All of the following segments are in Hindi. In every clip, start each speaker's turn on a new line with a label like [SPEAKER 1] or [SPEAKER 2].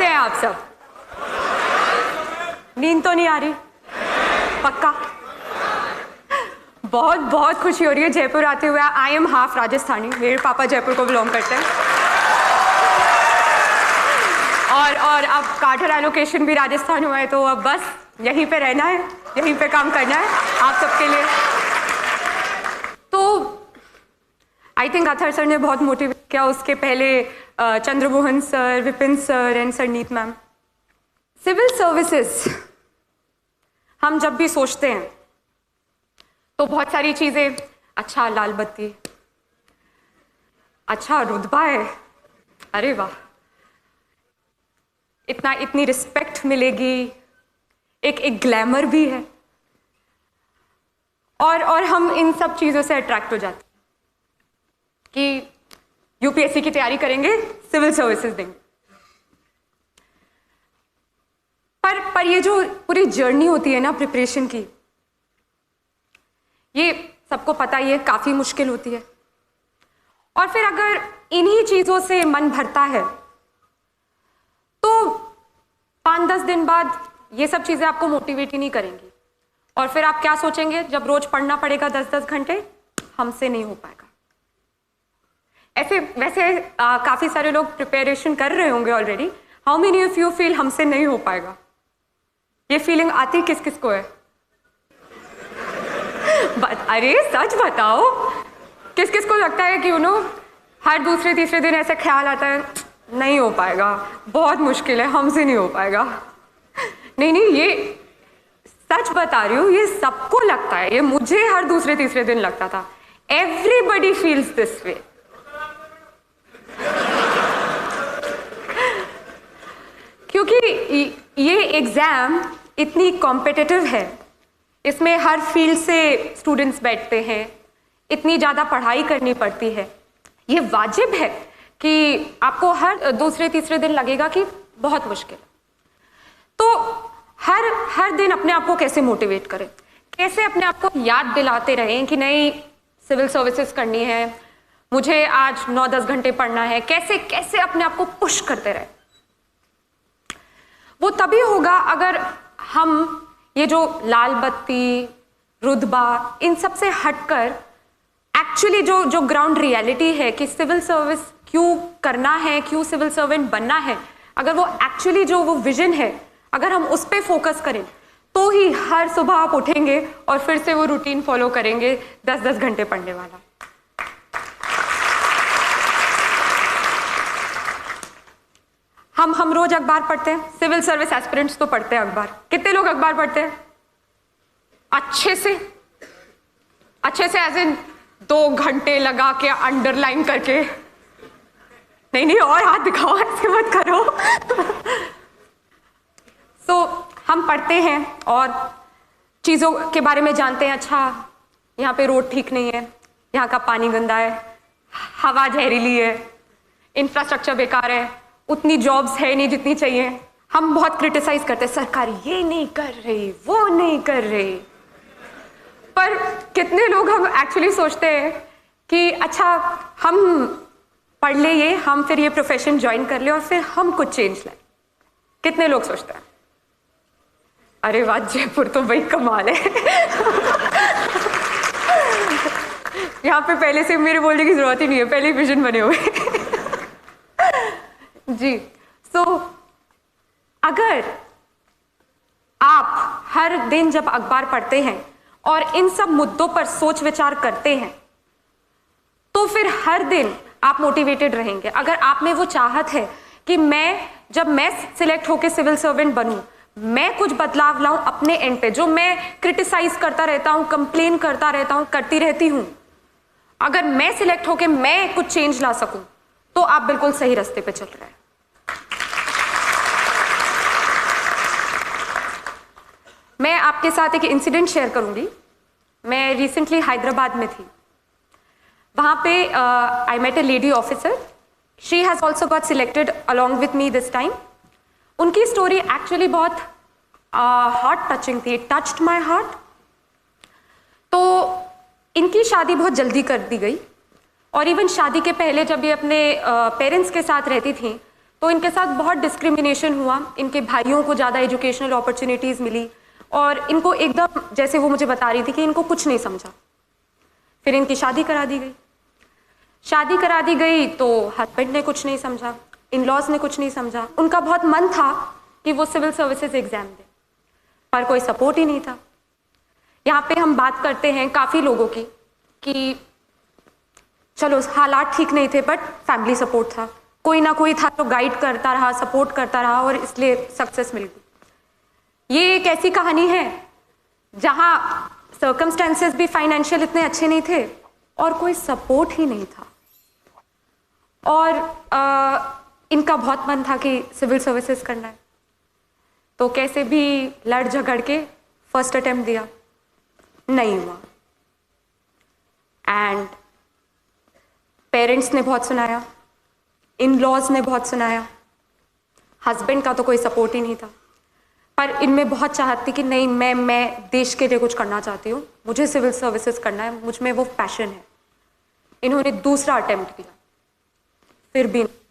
[SPEAKER 1] कैसे हैं आप सब? नींद तो नहीं आ रही? पक्का? बहुत बहुत खुशी हो रही है जयपुर आते हुए। आई एम हाफ राजस्थानी, मेरे पापा जयपुर को बिलोंग करते हैं और अब कार्टर एलोकेशन भी राजस्थान हुआ है, तो अब बस यहीं पे रहना है, यहीं पे काम करना है आप सबके लिए। तो आई थिंक अथर सर ने बहुत मोटिवेट किया, उसके पहले Chandramohan sir, Vipin sir and Sarneet ma'am. Civil services हम जब भी सोचते हैं तो बहुत सारी चीजें, अच्छा लाल बत्ती, अच्छा रुतबा है, अरे वाह, इतनी रिस्पेक्ट मिलेगी, एक ग्लैमर भी है, और हम इन सब चीजों से अट्रैक्ट हो जाते हैं कि यूपीएससी की तैयारी करेंगे, सिविल सर्विसेज देंगे। पर ये जो पूरी जर्नी होती है ना प्रिपरेशन की, ये सबको पता ही है, काफी मुश्किल होती है। और फिर अगर इन्हीं चीजों से मन भरता है तो 5-10 दिन बाद ये सब चीजें आपको मोटिवेट ही नहीं करेंगी, और फिर आप क्या सोचेंगे, जब रोज पढ़ना पड़ेगा 10-10 घंटे, हमसे नहीं हो पाएगा। ऐसे वैसे काफी सारे लोग प्रिपरेशन कर रहे होंगे already. How many of you feel हमसे नहीं हो पाएगा? ये फीलिंग आती किस किस को है? अरे सच बताओ, किस किस को लगता है कि हर दूसरे तीसरे दिन ऐसे ख्याल आता है, नहीं हो पाएगा, बहुत मुश्किल है, हमसे नहीं हो पाएगा? नहीं, ये सच बता रही हूँ, ये सबको लगता है, ये मुझे हर दूसरे तीसरे दिन लगता था। Everybody feels this way. क्योंकि ये एग्जाम इतनी कॉम्पिटिटिव है, इसमें हर फील्ड से स्टूडेंट्स बैठते हैं, इतनी ज़्यादा पढ़ाई करनी पड़ती है। ये वाजिब है कि आपको हर दूसरे तीसरे दिन लगेगा कि बहुत मुश्किल है। तो हर दिन अपने आप को कैसे मोटिवेट करें, कैसे अपने आप को याद दिलाते रहें कि नहीं, सिविल सर्विसेज करनी है, मुझे आज 9-10 घंटे पढ़ना है, कैसे कैसे अपने आप को पुश करते रहें। वो तभी होगा अगर हम ये जो लाल बत्ती, रुतबा, इन सब से हटकर एक्चुअली जो ग्राउंड रियलिटी है कि सिविल सर्विस क्यों करना है, क्यों सिविल सर्वेंट बनना है, अगर वो एक्चुअली जो वो विजन है, अगर हम उस पर फोकस करें, तो ही हर सुबह आप उठेंगे और फिर से वो रूटीन फॉलो करेंगे 10-10 घंटे पढ़ने वाला। हम रोज अखबार पढ़ते हैं, सिविल सर्विस एस्पिरेंट्स तो पढ़ते हैं अखबार। कितने लोग अखबार पढ़ते हैं अच्छे से एज इन 2 घंटे लगा के अंडरलाइन करके? नहीं, और हाथ दिखाओ, ऐसे मत करो। सो हम पढ़ते हैं और चीज़ों के बारे में जानते हैं। अच्छा, यहाँ पे रोड ठीक नहीं है, यहाँ का पानी गंदा है, हवा जहरीली है, इंफ्रास्ट्रक्चर बेकार है, उतनी जॉब्स है नहीं जितनी चाहिए। हम बहुत क्रिटिसाइज करते हैं, सरकार ये नहीं कर रही, वो नहीं कर रही। पर कितने लोग हम एक्चुअली सोचते हैं कि अच्छा, हम पढ़ ले ये, हम फिर ये प्रोफेशन ज्वाइन कर ले और फिर हम कुछ चेंज लाए? कितने लोग सोचते हैं? अरे वाह, जयपुर तो भाई कमाल है। यहाँ पे पहले से मेरे बोलने की जरूरत ही नहीं है, पहले ही विजन बने हुए। जी। सो अगर आप हर दिन जब अखबार पढ़ते हैं और इन सब मुद्दों पर सोच विचार करते हैं, तो फिर हर दिन आप मोटिवेटेड रहेंगे। अगर आप में वो चाहत है कि जब मैं सिलेक्ट होकर सिविल सर्वेंट बनूं, मैं कुछ बदलाव लाऊं अपने एंड पे, जो मैं क्रिटिसाइज करता रहता हूं, कंप्लेन करता रहता हूं, करती रहती हूं, अगर मैं सिलेक्ट होकर मैं कुछ चेंज ला सकूं, तो आप बिल्कुल सही रास्ते पे चल रहे हैं। मैं आपके साथ एक इंसिडेंट शेयर करूंगी। मैं रिसेंटली हैदराबाद में थी। वहां पे I met a lady officer. She has also got selected along with me this time. उनकी स्टोरी एक्चुअली बहुत हार्ट टचिंग थी, टच्ड माई हार्ट। तो इनकी शादी बहुत जल्दी कर दी गई, और इवन शादी के पहले जब ये अपने पेरेंट्स के साथ रहती थी तो इनके साथ बहुत डिस्क्रिमिनेशन हुआ, इनके भाइयों को ज़्यादा एजुकेशनल अपॉर्चुनिटीज़ मिली और इनको एकदम, जैसे वो मुझे बता रही थी कि इनको कुछ नहीं समझा। फिर इनकी शादी करा दी गई। शादी करा दी गई तो हस्बैंड ने कुछ नहीं समझा, इन लॉज ने कुछ नहीं समझा। उनका बहुत मन था कि वो सिविल सर्विसेज एग्जाम दें, पर कोई सपोर्ट ही नहीं था। यहाँ पे हम बात करते हैं काफ़ी लोगों की कि चलो हालात ठीक नहीं थे बट फैमिली सपोर्ट था, कोई ना कोई था तो गाइड करता रहा, सपोर्ट करता रहा और इसलिए सक्सेस मिल गई। ये एक ऐसी कहानी है जहाँ सर्कमस्टेंसेस भी फाइनेंशियल इतने अच्छे नहीं थे और कोई सपोर्ट ही नहीं था, और इनका बहुत मन था कि सिविल सर्विसेज करना है, तो कैसे भी लड़ झगड़ के फर्स्ट अटेम्प्ट दिया, नहीं हुआ। एंड पेरेंट्स ने बहुत सुनाया, इन लॉज ने बहुत सुनाया, हस्बैंड का तो कोई सपोर्ट ही नहीं था, पर इनमें बहुत चाहत थी कि नहीं, मैं देश के लिए कुछ करना चाहती हूँ, मुझे सिविल सर्विसेज करना है, मुझ में वो पैशन है। इन्होंने दूसरा अटेम्प्ट किया, फिर भी नहीं।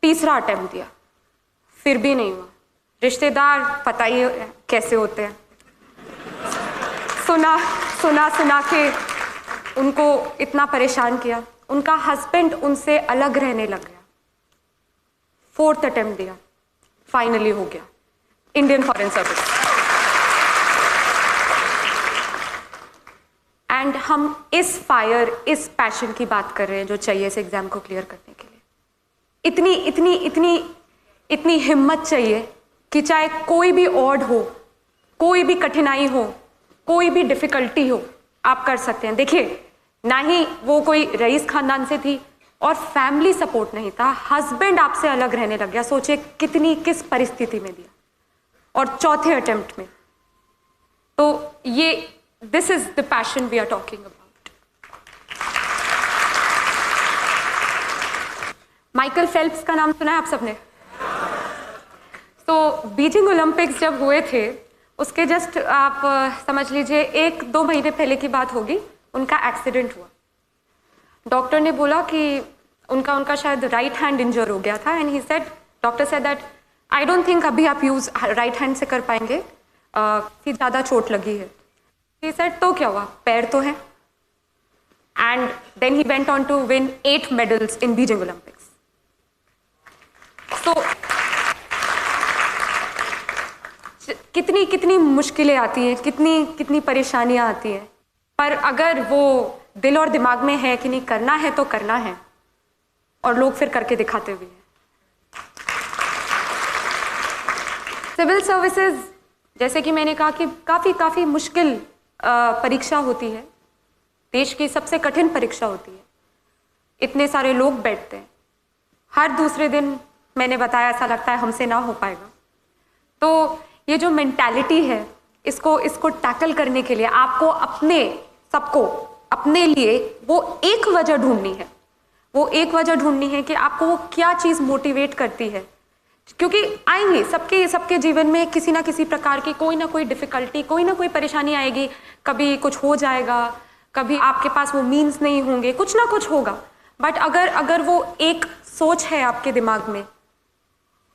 [SPEAKER 1] तीसरा अटेम्प्ट दिया, फिर भी नहीं हुआ। रिश्तेदार पता ही कैसे होते हैं, सुना के उनको इतना परेशान किया, उनका हस्बैंड उनसे अलग रहने लग गया। फोर्थ अटेम्प्ट दिया, फाइनली हो गया, इंडियन फॉरेन सर्विस। एंड हम इस फायर, इस पैशन की बात कर रहे हैं जो चाहिए इस एग्जाम को क्लियर करने के लिए। इतनी इतनी इतनी इतनी हिम्मत चाहिए कि चाहे कोई भी ऑड हो, कोई भी कठिनाई हो, कोई भी डिफिकल्टी हो, आप कर सकते हैं। देखिए, ना ही वो कोई रईस खानदान से थी और फैमिली सपोर्ट नहीं था, हस्बैंड आपसे अलग रहने लग गया। सोचिए किस परिस्थिति में दिया, और चौथे अटेम्प्ट में। तो ये this is the passion we are talking about. Michael Phelps का नाम सुना है आप सबने? तो बीजिंग ओलंपिक्स जब हुए थे उसके जस्ट आप समझ लीजिए 1-2 महीने पहले की बात होगी, उनका एक्सीडेंट हुआ। डॉक्टर ने बोला कि उनका शायद राइट हैंड इंजर हो गया था, and he said, doctor said that I don't think अभी आप यूज राइट हैंड से कर पाएंगे, कि ज़्यादा चोट लगी है। ही सेड तो क्या हुआ, पैर तो है। And then he went on to win 8 medals in Beijing Olympics. तो कितनी मुश्किलें आती हैं, कितनी परेशानियां आती हैं, पर अगर वो दिल और दिमाग में है कि नहीं करना है तो करना है, और लोग फिर करके दिखाते भी हैं। सिविल सर्विसेज, जैसे कि मैंने कहा कि काफ़ी मुश्किल परीक्षा होती है, देश की सबसे कठिन परीक्षा होती है। इतने सारे लोग बैठते हैं, हर दूसरे दिन मैंने बताया ऐसा लगता है हमसे ना हो पाएगा। तो ये जो मेंटालिटी है, इसको टैकल करने के लिए आपको सबको अपने लिए वो एक वजह ढूंढनी है। वो एक वजह ढूंढनी है कि आपको वो क्या चीज़ मोटिवेट करती है, क्योंकि आएंगे सबके जीवन में किसी ना किसी प्रकार की कोई ना कोई डिफिकल्टी, कोई ना कोई परेशानी आएगी। कभी कुछ हो जाएगा, कभी आपके पास वो मीन्स नहीं होंगे, कुछ ना कुछ होगा। बट अगर वो एक सोच है आपके दिमाग में,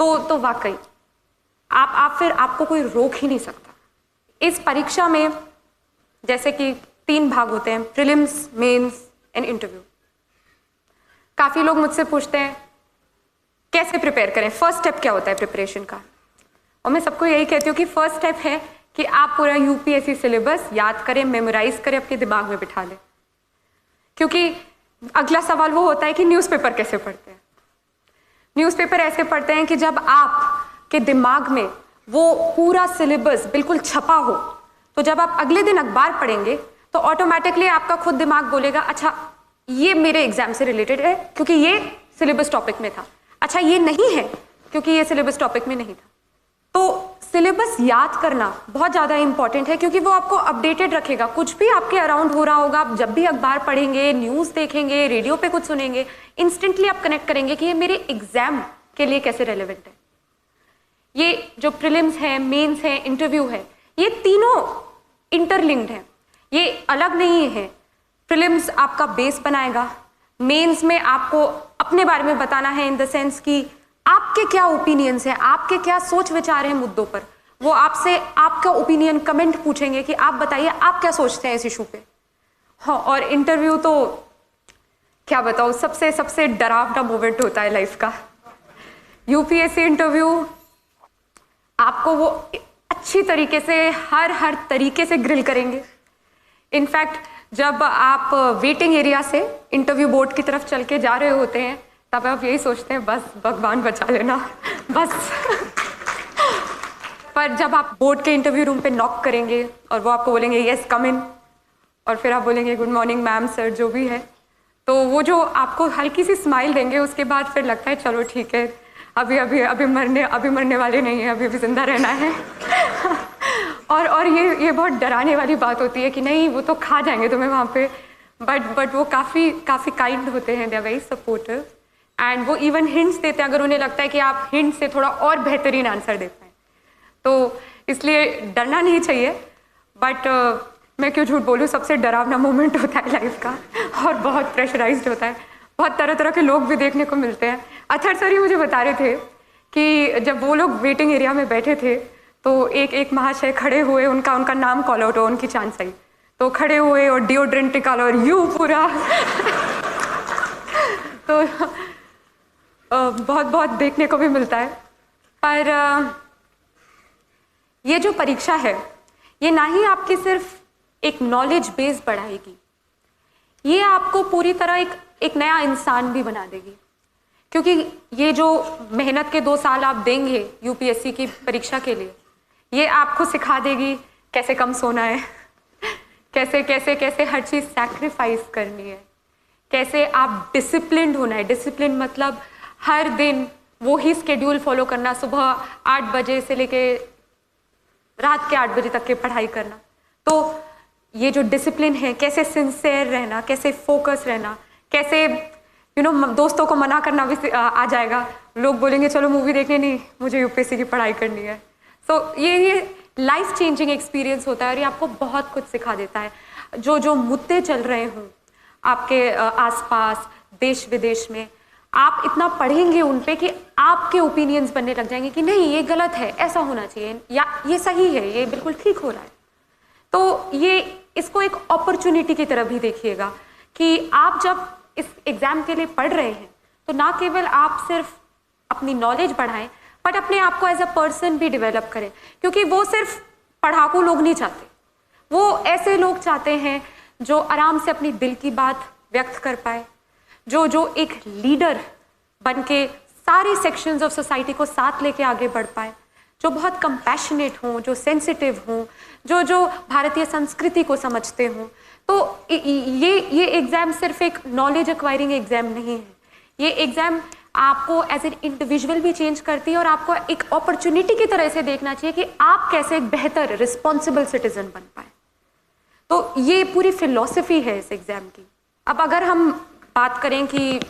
[SPEAKER 1] तो वाकई आप फिर आपको कोई रोक ही नहीं सकता। इस परीक्षा में जैसे कि 3 भाग होते हैं, प्रीलिम्स, मेंस एंड इंटरव्यू। काफ़ी लोग मुझसे पूछते हैं कैसे प्रिपेयर करें, फर्स्ट स्टेप क्या होता है प्रिपरेशन का। और मैं सबको यही कहती हूँ कि फर्स्ट स्टेप है कि आप पूरा यूपीएससी सिलेबस याद करें, मेमोराइज करें, अपने दिमाग में बिठा लें। क्योंकि अगला सवाल वो होता है कि न्यूज़पेपर कैसे पढ़ते हैं। न्यूज़पेपर ऐसे पढ़ते हैं कि जब आपके दिमाग में वो पूरा सिलेबस बिल्कुल छपा हो, तो जब आप अगले दिन अखबार पढ़ेंगे तो ऑटोमेटिकली आपका खुद दिमाग बोलेगा, अच्छा ये मेरे एग्जाम से रिलेटेड है क्योंकि ये सिलेबस टॉपिक में था, अच्छा ये नहीं है क्योंकि ये सिलेबस टॉपिक में नहीं था। तो सिलेबस याद करना बहुत ज़्यादा इंपॉर्टेंट है, क्योंकि वो आपको अपडेटेड रखेगा। कुछ भी आपके अराउंड हो रहा होगा, आप जब भी अखबार पढ़ेंगे, न्यूज़ देखेंगे, रेडियो पे कुछ सुनेंगे, इंस्टेंटली आप कनेक्ट करेंगे कि ये मेरे एग्जाम के लिए कैसे रेलेवेंट है। ये जो प्रीलिम्स है, मेंस है, इंटरव्यू है, ये तीनों इंटरलिंक्ड हैं, ये अलग नहीं है। प्रीलिम्स आपका बेस बनाएगा, मेंस में आपको अपने बारे में बताना है, इन द सेंस कि आपके क्या ओपिनियंस हैं, आपके क्या सोच विचार हैं मुद्दों पर। वो आपसे आपका ओपिनियन कमेंट पूछेंगे कि आप बताइए आप क्या सोचते हैं इस इशू पे। हाँ, और इंटरव्यू तो क्या बताओ, सबसे सबसे डरावना मोमेंट होता है लाइफ का। यूपीएससी इंटरव्यू आपको वो अच्छी तरीके से हर तरीके से ग्रिल करेंगे। इनफैक्ट जब आप वेटिंग एरिया से इंटरव्यू बोर्ड की तरफ चल के जा रहे होते हैं तब आप यही सोचते हैं बस भगवान बचा लेना बस। पर जब आप बोर्ड के इंटरव्यू रूम पे नॉक करेंगे और वो आपको बोलेंगे यस कम इन, और फिर आप बोलेंगे गुड मॉर्निंग मैम सर जो भी है, तो वो जो आपको हल्की सी स्माइल देंगे उसके बाद फिर लगता है चलो ठीक है, अभी मरने वाले नहीं है, अभी जिंदा रहना है। और ये बहुत डराने वाली बात होती है कि नहीं वो तो खा जाएंगे तुम्हें वहाँ पे, बट वो काफ़ी काइंड होते हैं, they are very supportive and वो इवन हिंट्स देते हैं अगर उन्हें लगता है कि आप हिंट से थोड़ा और बेहतरीन आंसर दे पाएँ। तो इसलिए डरना नहीं चाहिए, बट मैं क्यों झूठ बोलूँ, सबसे डरावना मोमेंट होता है लाइफ का और बहुत प्रेशराइज्ड होता है। बहुत तरह तरह के लोग भी देखने को मिलते हैं। अथर सर ही मुझे बता रहे थे कि जब वो लोग वेटिंग एरिया में बैठे थे तो एक महाशय खड़े हुए, उनका नाम कॉल आउट हो, उनकी चांस आई, तो खड़े हुए और डिओड्रेंट निकाला और यूँ पूरा तो बहुत देखने को भी मिलता है। पर ये जो परीक्षा है ये ना ही आपकी सिर्फ एक नॉलेज बेस बढ़ाएगी, ये आपको पूरी तरह एक नया इंसान भी बना देगी। क्योंकि ये जो मेहनत के 2 साल आप देंगे यूपीएससी की परीक्षा के लिए, ये आपको सिखा देगी कैसे कम सोना है, कैसे हर चीज़ सैक्रिफाइस करनी है, कैसे आप डिसिप्लिन्ड होना है। डिसिप्लिन मतलब हर दिन वो ही स्केड्यूल फॉलो करना, सुबह 8 बजे से लेके रात के 8 बजे तक की पढ़ाई करना। तो ये जो डिसिप्लिन है, कैसे सिंसियर रहना, कैसे फोकस रहना, कैसे दोस्तों को मना करना भी आ जाएगा। लोग बोलेंगे चलो मूवी देखने, नहीं मुझे यूपीएससी की पढ़ाई करनी है। सो ये लाइफ चेंजिंग एक्सपीरियंस होता है और ये आपको बहुत कुछ सिखा देता है। जो मुद्दे चल रहे हों आपके आसपास देश विदेश में, आप इतना पढ़ेंगे उन पे कि आपके ओपिनियंस बनने लग जाएंगे कि नहीं ये गलत है, ऐसा होना चाहिए, या ये सही है, ये बिल्कुल ठीक हो रहा है। तो ये इसको एक अपॉर्चुनिटी की तरह भी देखिएगा कि आप जब इस एग्ज़ाम के लिए पढ़ रहे हैं तो ना केवल आप सिर्फ अपनी नॉलेज बढ़ाएं, बट अपने आप को एज अ पर्सन भी डेवलप करें। क्योंकि वो सिर्फ पढ़ाकू लोग नहीं चाहते, वो ऐसे लोग चाहते हैं जो आराम से अपनी दिल की बात व्यक्त कर पाए, जो एक लीडर बन के सारे सेक्शंस ऑफ सोसाइटी को साथ लेके आगे बढ़ पाए, जो बहुत कंपैशनेट हों, जो सेंसिटिव हों, जो भारतीय संस्कृति को समझते हों। तो ये एग्ज़ाम सिर्फ एक नॉलेज एक्वायरिंग एग्ज़ाम नहीं है, ये एग्ज़ाम आपको एज एन इंडिविजुअल भी चेंज करती है और आपको एक अपॉर्चुनिटी की तरह से देखना चाहिए कि आप कैसे एक बेहतर रिस्पॉन्सिबल सिटीजन बन पाए। तो ये पूरी फिलॉसफी है इस एग्ज़ाम की। अब अगर हम बात करें कि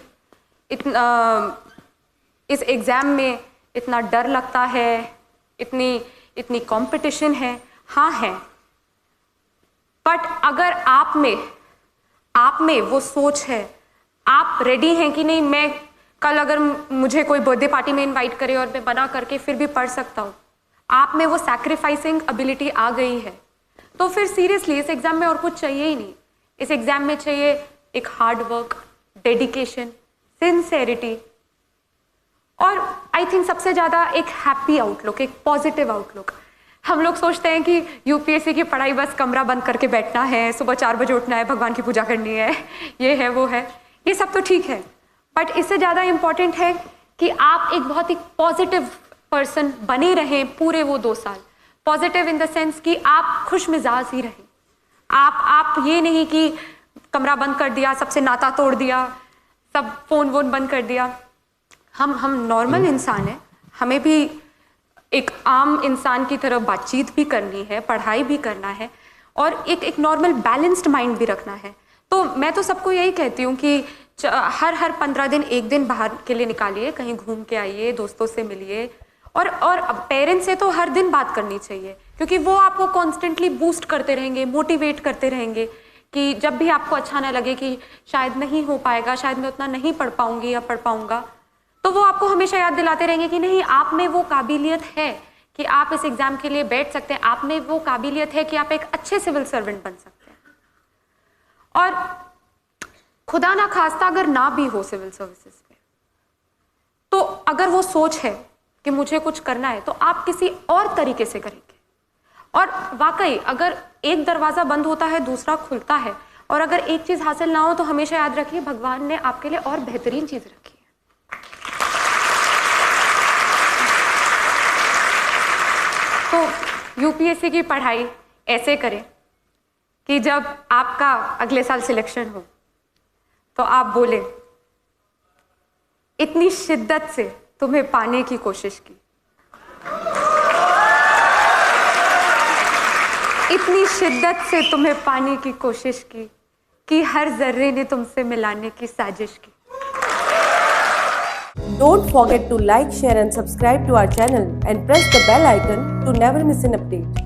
[SPEAKER 1] इस एग्ज़ाम में इतना डर लगता है, इतनी कंपटीशन है, हाँ है, बट अगर आप में वो सोच है, आप रेडी हैं कि नहीं मैं कल अगर मुझे कोई बर्थडे पार्टी में इनवाइट करे और मैं मना करके फिर भी पढ़ सकता हूँ, आप में वो सैक्रिफाइसिंग एबिलिटी आ गई है, तो फिर सीरियसली इस एग्ज़ाम में और कुछ चाहिए ही नहीं। इस एग्ज़ाम में चाहिए एक हार्ड वर्क, डेडिकेशन, सिंसेरिटी और आई थिंक सबसे ज़्यादा एक हैप्पी आउटलुक, एक पॉजिटिव आउटलुक। हम लोग सोचते हैं कि यूपीएससी की पढ़ाई बस कमरा बंद करके बैठना है, सुबह 4 बजे उठना है, भगवान की पूजा करनी है, ये है वो है, ये सब तो ठीक है, बट इससे ज़्यादा इम्पॉर्टेंट है कि आप एक बहुत ही पॉजिटिव पर्सन बने रहें पूरे वो 2 साल। पॉजिटिव इन द सेंस कि आप खुश मिजाज ही रहें। आप ये नहीं कि कमरा बंद कर दिया, सबसे नाता तोड़ दिया, सब फ़ोन वोन बंद कर दिया। हम नॉर्मल इंसान हैं, हमें भी एक आम इंसान की तरह बातचीत भी करनी है, पढ़ाई भी करना है और एक नॉर्मल बैलेंस्ड माइंड भी रखना है। तो मैं तो सबको यही कहती हूँ कि हर 15 दिन 1 दिन बाहर के लिए निकालिए, कहीं घूम के आइए, दोस्तों से मिलिए और पेरेंट्स से तो हर दिन बात करनी चाहिए, क्योंकि वो आपको कॉन्स्टेंटली बूस्ट करते रहेंगे, मोटिवेट करते रहेंगे कि जब भी आपको अच्छा ना लगे कि शायद नहीं हो पाएगा, शायद मैं उतना नहीं पढ़ पाऊंगी या पढ़ पाऊंगा, तो वो आपको हमेशा याद दिलाते रहेंगे कि नहीं, आप में वो काबिलियत है कि आप इस एग्जाम के लिए बैठ सकते हैं, आप में वो काबिलियत है कि आप एक अच्छे सिविल सर्वेंट बन सकते हैं। और खुदा ना खास्ता अगर ना भी हो सिविल सर्विसेज में, तो अगर वो सोच है कि मुझे कुछ करना है, तो आप किसी और तरीके से करेंगे। और वाकई अगर एक दरवाजा बंद होता है दूसरा खुलता है, और अगर एक चीज हासिल ना हो तो हमेशा याद रखिए भगवान ने आपके लिए और बेहतरीन चीज रखी है। तो यूपीएससी की पढ़ाई ऐसे करें कि जब आपका अगले साल सिलेक्शन हो तो आप बोले, इतनी शिद्दत से तुम्हें पाने की कोशिश की, इतनी शिद्दत से तुम्हें पाने की कोशिश की कि हर जर्रे ने तुमसे मिलाने की साजिश की।
[SPEAKER 2] Don't forget to like, share and subscribe to our channel and press the bell icon to never miss an update.